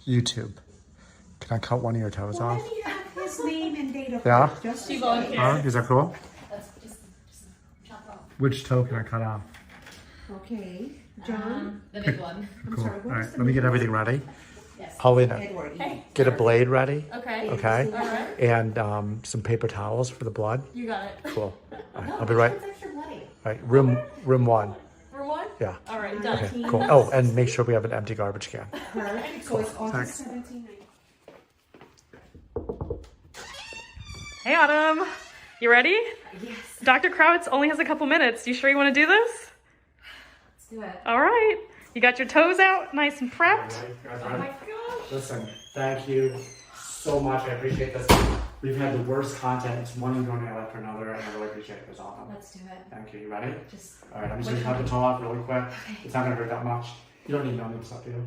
YouTube. Can I cut one of your toes off? Why do you have his name and date of Yeah? birth? Just She volunteered. Is that cool? Let's just chop off. Which toe can I cut off? Okay. John? The big one. I'm Cool. sorry, All what right, was the let me get name? everything ready. Yes. Paulina, Edward. Hey. get a blade ready. Okay. Okay. All right. And some paper towels for the blood. You got it. Cool. All right, No, I'll be right. this one's extra bloody. All right, room one. For one? Yeah. All right, done. Okay, cool. Oh, and make sure we have an empty garbage can. Perfect. So it's August Thanks. 17th. Hey, Autumn. You ready? Yes. Dr. Kravitz only has a couple minutes. You sure you want to do this? Let's do it. All right. You got your toes out, nice and prepped. Oh my gosh. Listen, thank you so much. I appreciate this. We've had the worst content. It's one toenail after another, and I really appreciate this, Autumn. Let's do it. Thank you. You ready? Just. All right, I'm just gonna cut the toe off really quick. It's not gonna hurt that much. You don't need numbing stuff, do you?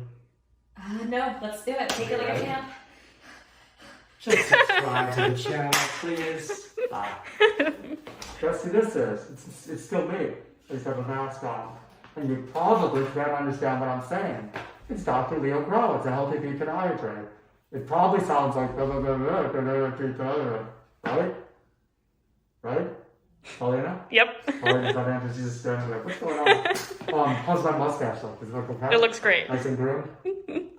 No, let's do it. Take it like a champ. Just subscribe to the channel, please. Guess who this is? It's still me. I just have a mask on. And you probably can't understand what I'm saying. It's Dr. Leo Groh. It's a healthy pee podiatry. It probably sounds like right? Right? Paulina? Yep. Paulina's not answering. She's just staring like, what's going on? How's my mustache look? Does it look okay? It looks great. Nice and groomed?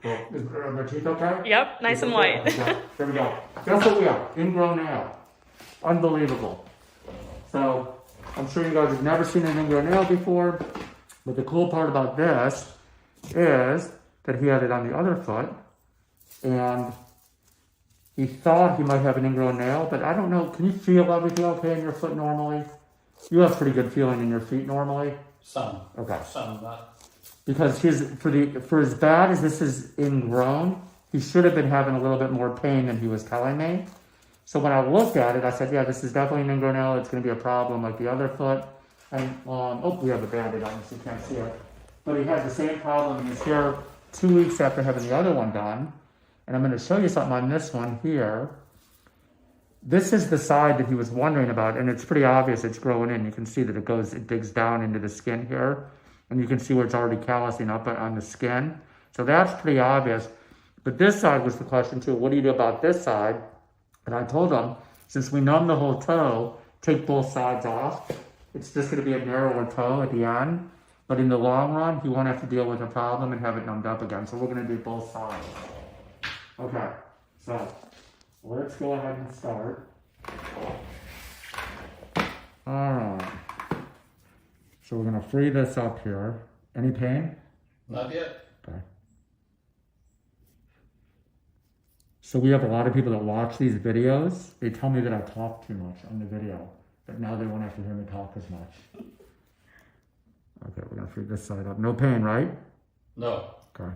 Cool. Are my teeth okay? Yep, nice and white. Okay, there we go. Guess what we have? Ingrown nail. Unbelievable. So, I'm sure you guys have never seen an ingrown nail before, but the cool part about this is that he had it on the other foot, and he thought he might have an ingrown nail, but I don't know. Can you feel everything okay in your foot normally? You have pretty good feeling in your feet normally? Some. Okay. Some, but Because for as bad as this is ingrown, he should have been having a little bit more pain than he was telling me. So when I looked at it, I said, yeah, this is definitely an ingrown nail. It's going to be a problem like the other foot. And, we have a Band-Aid on this, you can't see it. But he had the same problem in his hair 2 weeks after having the other one done. And I'm going to show you something on this one here. This is the side that he was wondering about, and it's pretty obvious it's growing in. You can see that it digs down into the skin here. And you can see where it's already callousing up on the skin. So that's pretty obvious. But this side was the question too. What do you do about this side? And I told him, since we numb the whole toe, take both sides off. It's just going to be a narrower toe at the end. But in the long run, he won't have to deal with the problem and have it numbed up again. So we're going to do both sides. Okay, so let's go ahead and start. Alright. So we're going to free this up here. Any pain? not yet. Okay. So we have a lot of people that watch these videos. They tell me that I talk too much on the video. But now they won't have to hear me talk as much. Okay, we're going to free this side up. No pain, right? No. Okay.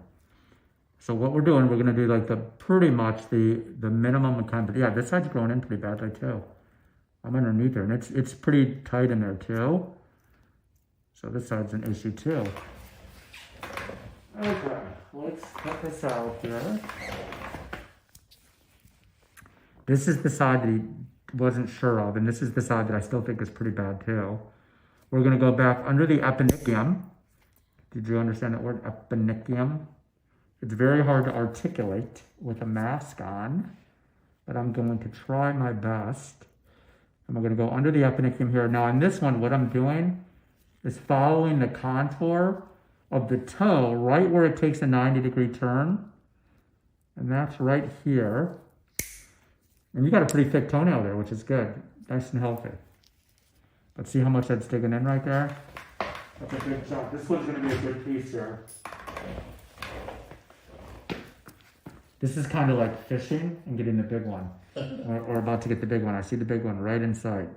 So what we're doing, we're going to do like pretty much the minimum kind, but yeah, this side's growing in pretty badly too. I'm underneath there, and it's pretty tight in there too. So this side's an issue too. Okay, let's cut this out here. This is the side that he wasn't sure of, and this is the side that I still think is pretty bad too. We're going to go back under the eponychium. Did you understand that word, eponychium? It's very hard to articulate with a mask on, but I'm going to try my best. And we're going to go under the eponychium here. Now on this one, what I'm doing is following the contour of the toe right where it takes a 90-degree turn. And that's right here. And you got a pretty thick toenail there, which is good. Nice and healthy. Let's see how much that's digging in right there. That's a good job. This one's going to be a good piece here. This is kind of like fishing and getting the big one. We're about to get the big one. I see the big one right in sight.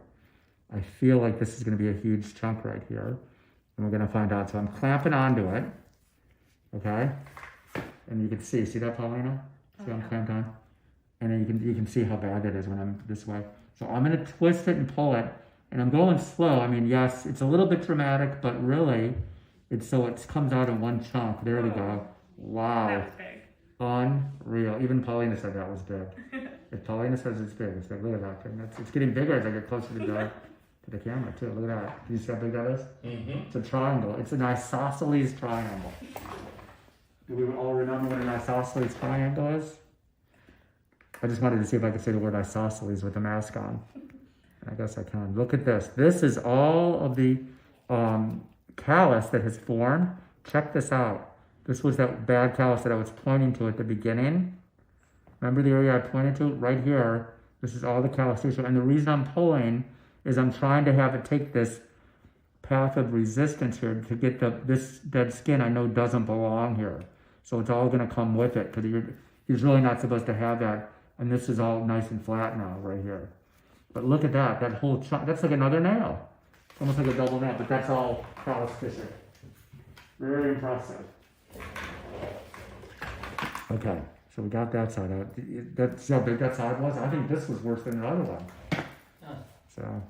I feel like this is going to be a huge chunk right here. And we're going to find out. So I'm clamping onto it. Okay? And you can see that, Paulina? See I'm clamped on? And then you can see how bad it is when I'm this way. So I'm going to twist it and pull it. And I'm going slow. I mean, yes, it's a little bit dramatic, but really, it comes out in one chunk. There we go. Wow. That was big. Unreal. Even Paulina said that was big. If Paulina says it's big, it's big. Look at that thing. It's getting bigger as I get closer to the camera too. Look at that. Do you see how big that is? Mm-hmm. It's a triangle. It's an isosceles triangle. Do we all remember what an isosceles triangle is? I just wanted to see if I could say the word isosceles with the mask on. I guess I can. Look at this. This is all of the callus that has formed. Check this out. This was that bad callus that I was pointing to at the beginning. Remember the area I pointed to? Right here. This is all the callus tissue. And the reason I'm pulling is I'm trying to have it take this path of resistance here to get this dead skin I know doesn't belong here. So it's all going to come with it because you're really not supposed to have that. And this is all nice and flat now right here. But look at that. That whole chunk. That's like another nail. It's almost like a double nail, but that's all callus tissue. Very impressive. Okay, so we got that side out. That's how big that side was. I think this was worse than the other one. So,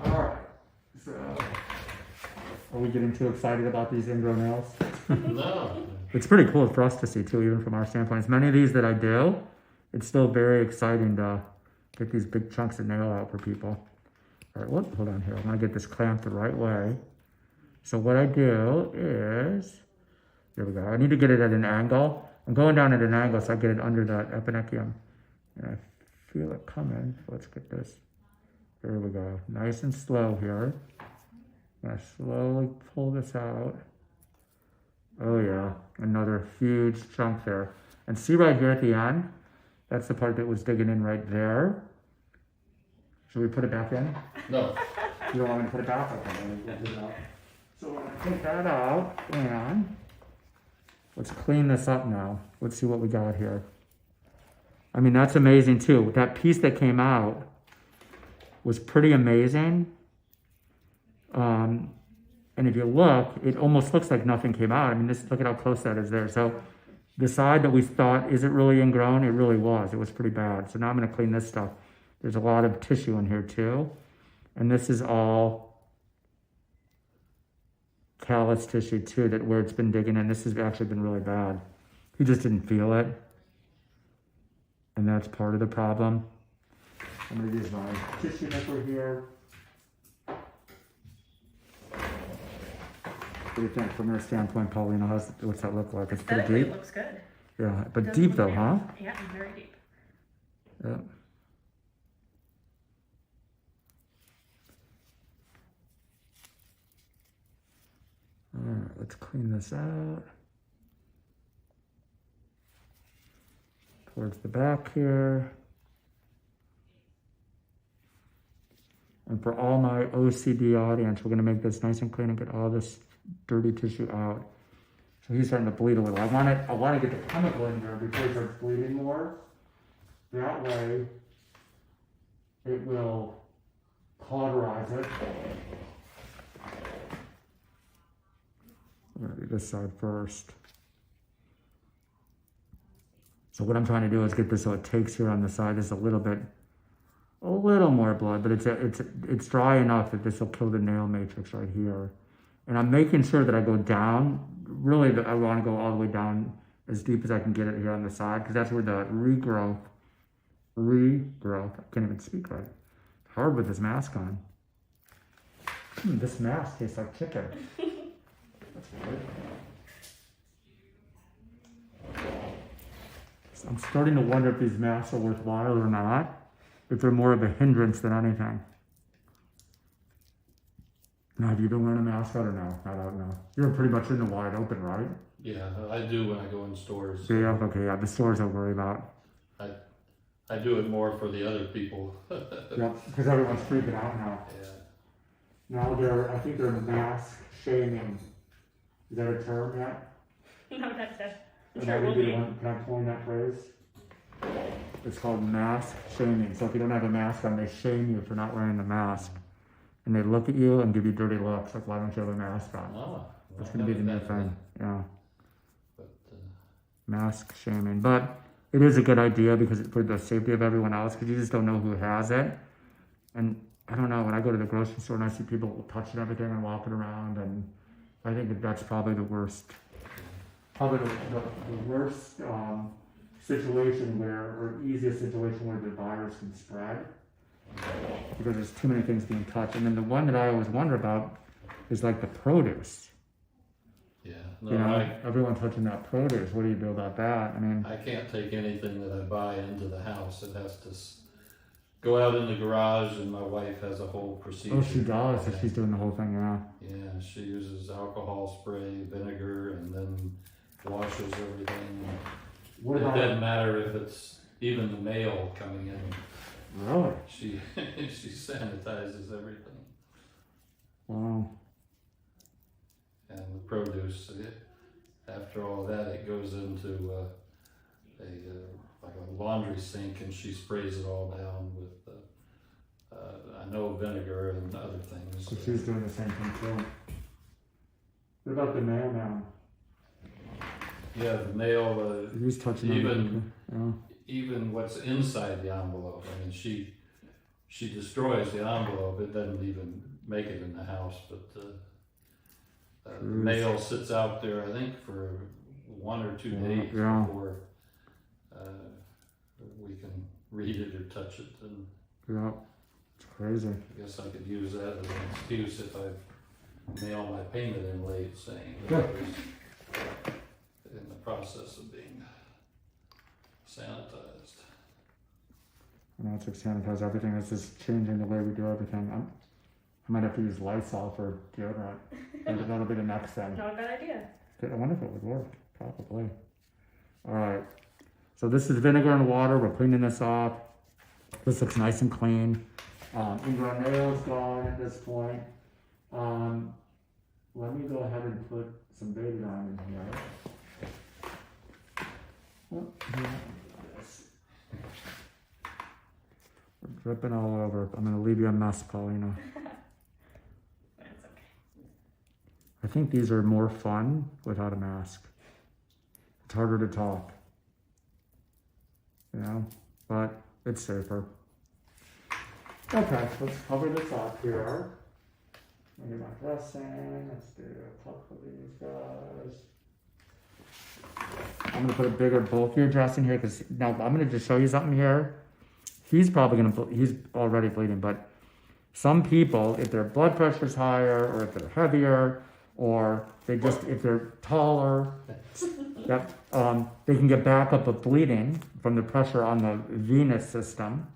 all right. So, are we getting too excited about these ingrown nails? No. It's pretty cool for us to see too, even from our standpoint. As many of these that I do, it's still very exciting to get these big chunks of nail out for people. All right, whoop, hold on here. I want to get this clamped the right way. So what I do is, there we go. I need to get it at an angle. I'm going down at an angle so I get it under that epinecium. And I feel it coming. Let's get this. There we go. Nice and slow here. I'm going to slowly pull this out. Oh yeah, another huge chunk there. And see right here at the end? That's the part that was digging in right there. Should we put it back in? No. You don't want me to put it back? Okay. So we're going to take that out and let's clean this up now. Let's see what we got here. I mean, that's amazing too. That piece that came out was pretty amazing. And if you look, it almost looks like nothing came out. I mean, look at how close that is there. So the side that we thought, is it really ingrown? It really was. It was pretty bad. So now I'm going to clean this stuff. There's a lot of tissue in here too. And this is all callus tissue too, that where it's been digging in. This has actually been really bad. He just didn't feel it. And that's part of the problem. I'm going to use my tissue nipper here. What do you think from your standpoint, Paulina? What's that look like? It's pretty Aesthetically, deep. it looks good. Yeah, but Doesn't deep look though, bad. huh? Yeah, very deep. Yeah. All right, let's clean this out. Towards the back here. And for all my OCD audience, we're going to make this nice and clean and get all this dirty tissue out. So he's starting to bleed a little. I want to get the chemical in there before he starts bleeding more. That way, it will cauterize it. I'm going to do this side first. So what I'm trying to do is get this so it takes here on the side just a little more blood, but it's dry enough that this will kill the nail matrix right here. And I'm making sure that I go down. Really, I want to go all the way down as deep as I can get it here on the side, because that's where the regrowth, I can't even speak right. It's hard with this mask on. This mask tastes like chicken. That's weird. So I'm starting to wonder if these masks are worthwhile or not. If they're more of a hindrance than anything. Now, have you been wearing a mask? I don't know. I don't know. You're pretty much in the wide open, right? Yeah, I do when I go in stores. Yeah, okay, yeah. The stores I worry about. I do it more for the other people. Yep, because everyone's freaking out now. Yeah. Now I think they're mask shaming. Is that a term yet? No, that's it. I'm And sure it will be. Can I coin that phrase? It's called mask shaming. So if you don't have a mask on, they shame you for not wearing the mask. And they look at you and give you dirty looks, like, why don't you have a mask on? Oh, That's going to be the new thing, yeah. But, Mask shaming. But it is a good idea because for the safety of everyone else, because you just don't know who has it. And I don't know, when I go to the grocery store and I see people touching everything and walking around, and I think that's probably the worst. Probably the worst situation or easiest situation where the virus can spread. Because there's too many things being touched. And then the one that I always wonder about is like the produce. Yeah. You No, know, everyone touching that produce. What do you do about that? I mean, I can't take anything that I buy into the house. It has to go out in the garage, and my wife has a whole procedure. oh, she does. So Yeah. she's doing the whole thing, yeah. Yeah, she uses alcohol spray, vinegar, and then washes everything. What It about doesn't matter if it's even the mail coming in. really? She she sanitizes everything. Wow. And with produce, after all that, it goes into like a laundry sink, and she sprays it all down with I know vinegar and other things. So she's doing the same thing too. What about the mailman? Yeah, the mail. He's touching Even- everything. Even what's inside the envelope. I mean, she destroys the envelope. It doesn't even make it in the house, but the mail sits out there, I think, for 1 or 2 days Yeah. before we can read it or touch it. And Yeah. It's crazy. I guess I could use that as an excuse if I mail my payment in late, saying that Yeah. I was in the process of being sanitized. I know it's like sanitize everything. It's just changing the way we do everything. I might have to use Lysol for deodorant. Maybe that'll be the next thing. Not a bad idea. I wonder if it would work. Probably. All right. So this is vinegar and water. We're cleaning this off. This looks nice and clean. Ingrown nails gone at this point. Let me go ahead and put some baby lime in here. Oh, yeah, this. We're dripping all over. I'm gonna leave you a mess, Paulina. That's okay. I think these are more fun without a mask. It's harder to talk. You know, but it's safer. Okay, let's cover this up here. Let me get my dressing. Let's do a couple of these guys. I'm gonna put a bigger, bulkier dressing here because now I'm gonna just show you something here. He's already bleeding, but some people, if their blood pressure is higher, or if they're heavier, or if they're taller, yep, they can get backup of bleeding from the pressure on the venous system,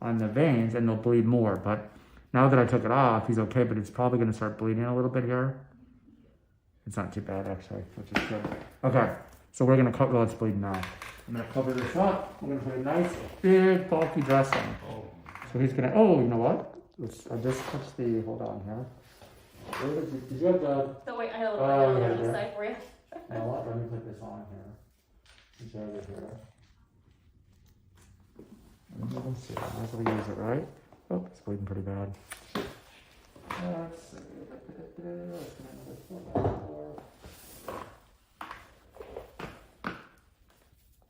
on the veins, and they'll bleed more. But now that I took it off, he's okay, but it's probably going to start bleeding a little bit here. It's not too bad, actually, which is good. Okay, so we're going to cover, well, it's bleeding now. I'm going to cover this up. I'm going to put a nice, big, bulky dressing. So he's going to, oh, you know what? I just touched the, hold on here. Where did you have the, So wait, I had a Oh, little yeah, on the yeah. side for you. you know what? Let me put this on here. Did you have it here? Let me see. I might as well use it, right? Oh, it's bleeding pretty bad. Let's see.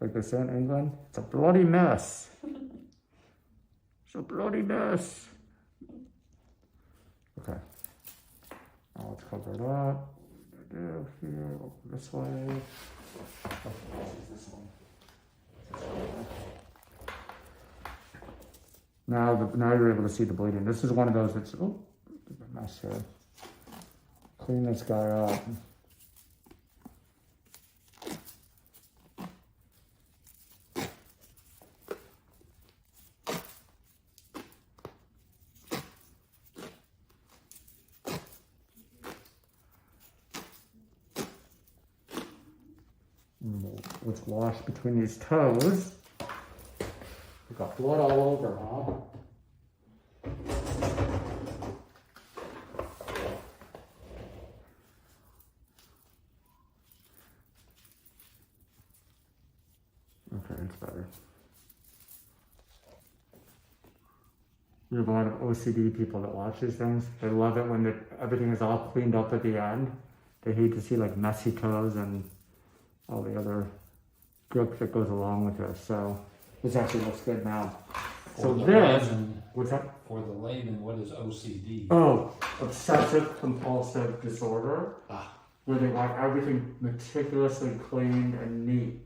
Like they say in England, it's a bloody mess. It's a bloody mess. Okay. Now let's cover it up. Do here, over this way. Okay, let's use this one. Now you're able to see the bleeding. This is one of those that's, oh, a mess here. Clean this guy up. Let's wash between these toes. We've got blood all over, huh? Okay, it's better. We have a lot of OCD people that watch these things. They love it when everything is all cleaned up at the end. They hate to see like messy toes and all the other guilt that goes along with it. So this actually looks good now. So this, what's that? For the layman, what is OCD? Oh, obsessive compulsive disorder, where they want everything meticulously cleaned and neat.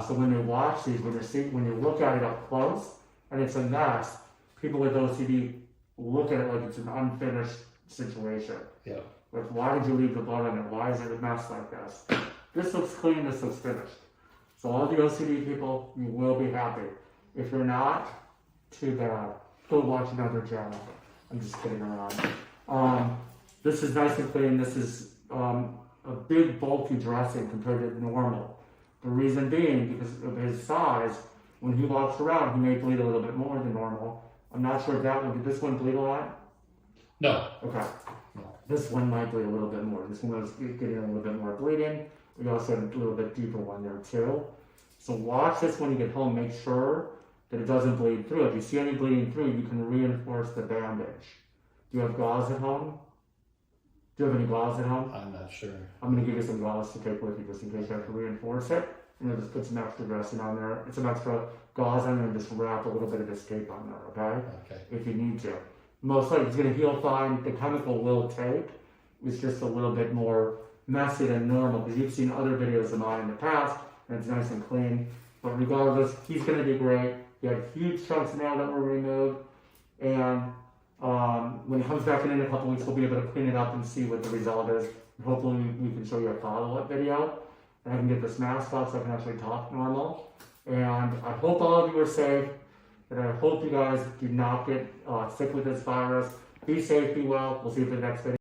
So when you watch these, when you look at it up close and it's a mess, people with OCD look at it like it's an unfinished situation. Yeah. Like, why did you leave the blood on it? Why is it a mess like this? This looks clean, this looks finished. So all the OCD people, you will be happy. If you're not, too bad. Go watch another channel. I'm just kidding around. This is nice and clean. This is a big bulky dressing compared to normal. The reason being, because of his size, when he walks around, he may bleed a little bit more than normal. I'm not sure if that one, did this one bleed a lot? No. Okay. This one might bleed a little bit more. This one was getting a little bit more bleeding. We also had a little bit deeper one there too. So watch this when you get home. Make sure that it doesn't bleed through. If you see any bleeding through, you can reinforce the bandage. Do you have gauze at home? Do you have any gauze at home? I'm not sure. I'm going to give you some gauze to take with you just in case you have to reinforce it. And then just put some extra dressing on there. It's some extra gauze on there and just wrap a little bit of this tape on there, okay? Okay. If you need to. Most likely it's going to heal fine. The chemical will take. It's just a little bit more messy than normal because you've seen other videos of mine in the past and it's nice and clean. But regardless, he's going to be great. He had huge chunks of nail that were removed. And when he comes back in a couple weeks, we'll be able to clean it up and see what the result is. And hopefully we can show you a follow-up video. And I can get this mask off so I can actually talk normal. And I hope all of you are safe. And I hope you guys do not get sick with this virus. Be safe, be well. We'll see you for the next video.